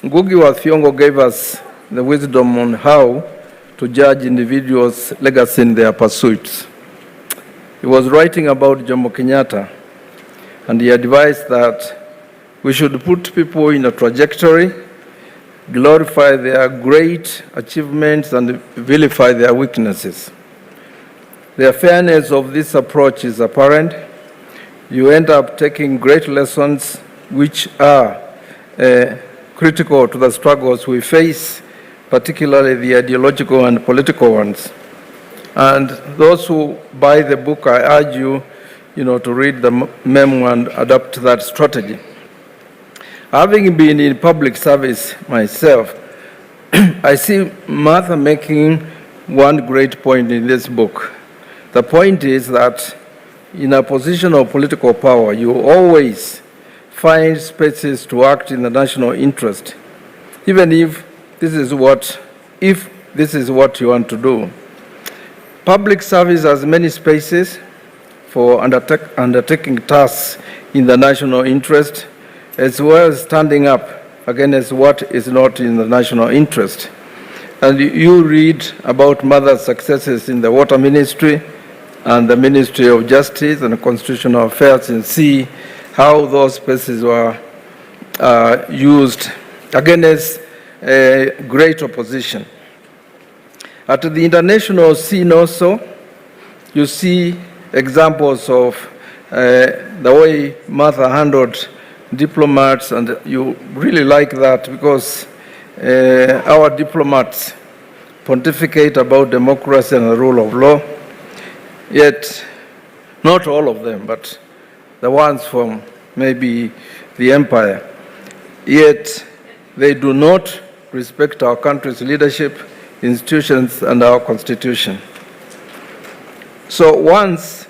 Ngugi wa Thiong'o gave us the wisdom on how to judge individuals' legacy in their pursuits. He was writing about Jomo Kenyatta, and he advised that we should put people in a trajectory, glorify their great achievements, and vilify their weaknesses. The fairness of this approach is apparent. You end up taking great lessons which are critical to the struggles we face, particularly the ideological and political ones. And those who buy the book, I urge you, to read the memo and adopt that strategy. Having been in public service myself, I see Martha making one great point in this book. The point is that in a position of political power, you always find spaces to act in the national interest, even if this is what you want to do. Public service has many spaces for undertaking tasks in the national interest, as well as standing up against what is not in the national interest. And you read about Mother's successes in the water ministry and the Ministry of Justice and Constitutional Affairs, and see how those spaces were used against great opposition. At the international scene also, you see examples of the way Martha handled diplomats, and you really like that because our diplomats pontificate about democracy and the rule of law, yet not all of them, but the ones from maybe the empire, yet they do not respect our country's leadership, institutions, and our constitution. So once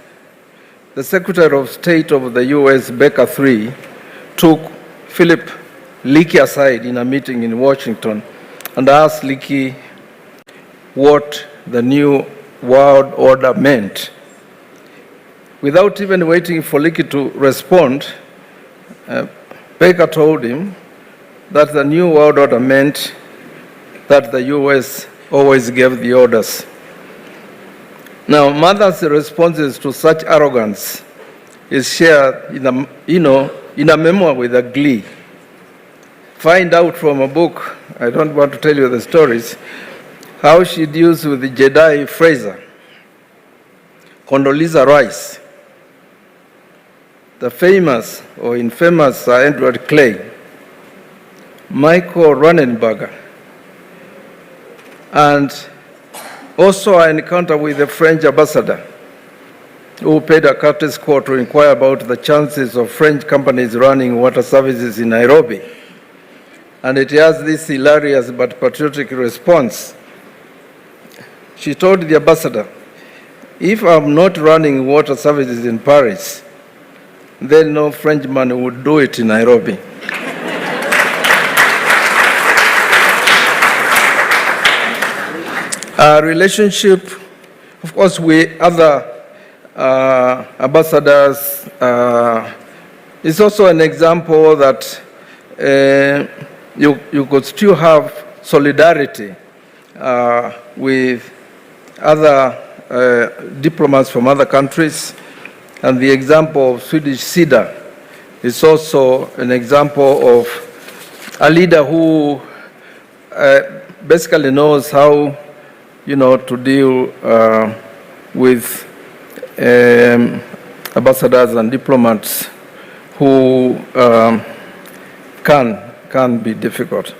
the Secretary of State of the US, Baker III, took Philip Leakey aside in a meeting in Washington and asked Leakey what the new world order meant. Without even waiting for Leakey to respond, Baker told him that the new world order meant that the US always gave the orders. Now, Mother's responses to such arrogance is shared in a memoir with a glee. Find out from a book, I don't want to tell you the stories, how she deals with the Jedi Fraser, Condoleezza Rice, the famous or infamous Edward Clay, Michael Ronnenberger, and also an encounter with the French ambassador who paid a courteous call to inquire about the chances of French companies running water services in Nairobi. And it has this hilarious but patriotic response. She told the ambassador, "If I'm not running water services in Paris, then no Frenchman would do it in Nairobi." Our relationship, of course, with other ambassadors is also an example that you could still have solidarity with other diplomats from other countries. And the example of Swedish SIDA is also an example of a leader who basically knows how to deal with ambassadors and diplomats who can be difficult.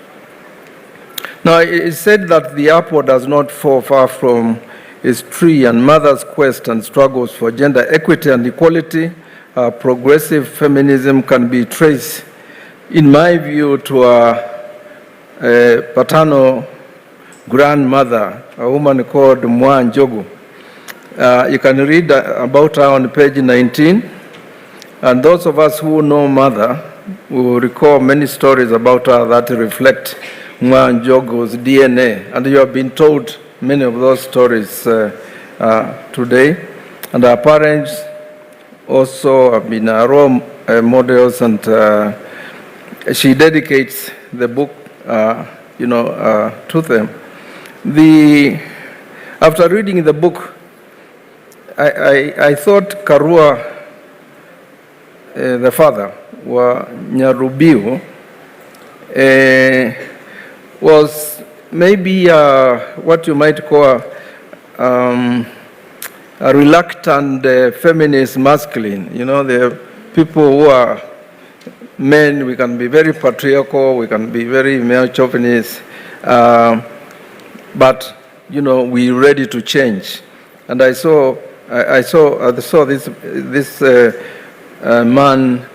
Now, it's said that the apple does not fall far from its tree, and Mother's quest and struggles for gender equity and equality, progressive feminism can be traced, in my view, to a paternal grandmother, a woman called Mutunga. You can read about her on page 19. And those of us who know Mother will recall many stories about her that reflect Mutunga's DNA. And you have been told many of those stories today. And our parents also have been our role models, and she dedicates the book to them. After reading the book, I thought Karua, the father, Nyarubiu, was maybe what you might call a reluctant feminist masculine. You know, the people who are men, we can be very patriarchal, we can be very male chauvinist, but we're ready to change. And I saw this man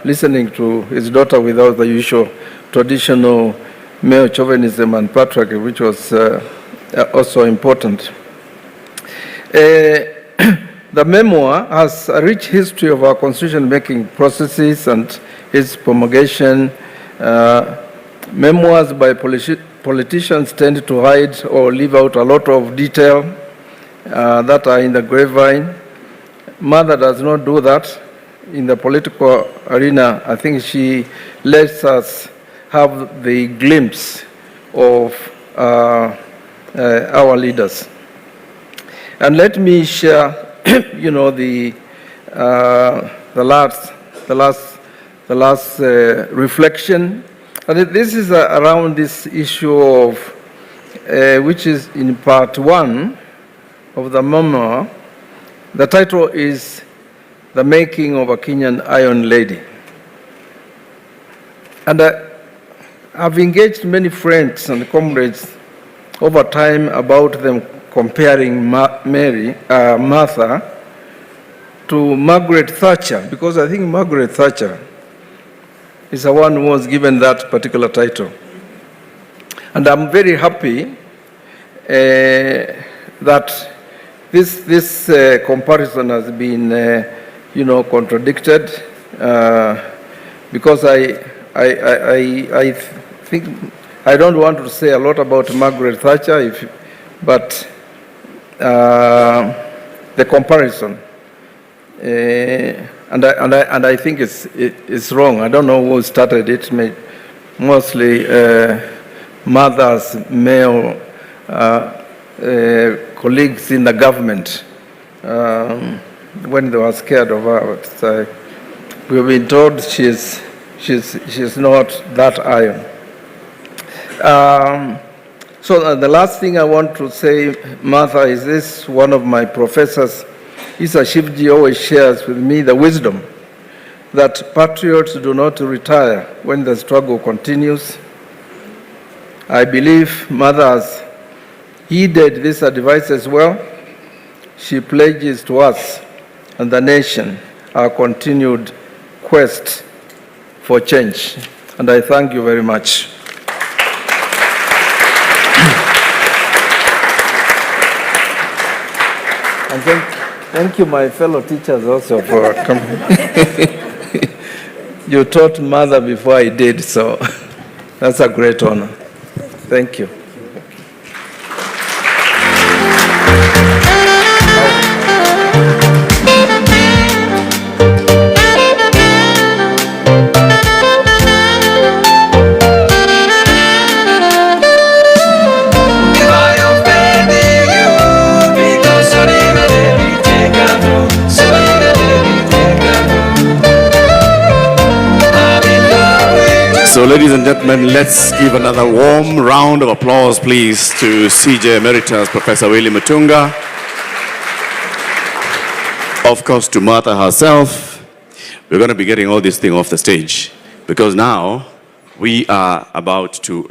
listening to his daughter without the usual traditional male chauvinism and patriarchy, which was also important. The memoir has a rich history of our constitution-making processes and its promulgation. Memoirs by politicians tend to hide or leave out a lot of detail that are in the grapevine. Mother does not do that in the political arena. I think she lets us have the glimpse of our leaders. And let me share, the last reflection. And this is around this issue of, which is in part 1 of the memoir. The title is The Making of a Kenyan Iron Lady. And I've engaged many friends and comrades over time about them comparing Martha to Margaret Thatcher, because I think Margaret Thatcher is the one who was given that particular title. And I'm very happy that this comparison has been, contradicted, because I think I don't want to say a lot about Margaret Thatcher, but the comparison, and I think it's wrong. I don't know who started it. Mostly mothers, male colleagues in the government, when they were scared of her. So we've been told she's not that iron. So the last thing I want to say, Martha, is this: one of my professors, Isa Shivji, always shares with me the wisdom that patriots do not retire when the struggle continues. I believe Mother has heeded this advice as well. She pledges to us and the nation our continued quest for change. And I thank you very much. And thank you, my fellow teachers, also for coming. You taught Mother before I did, so that's a great honor. Thank you. So, ladies and gentlemen, let's give another warm round of applause, please, to CJ Emeritus Professor Willy Mutunga. Of course, to Martha herself. We're going to be getting all this thing off the stage, because now we are about to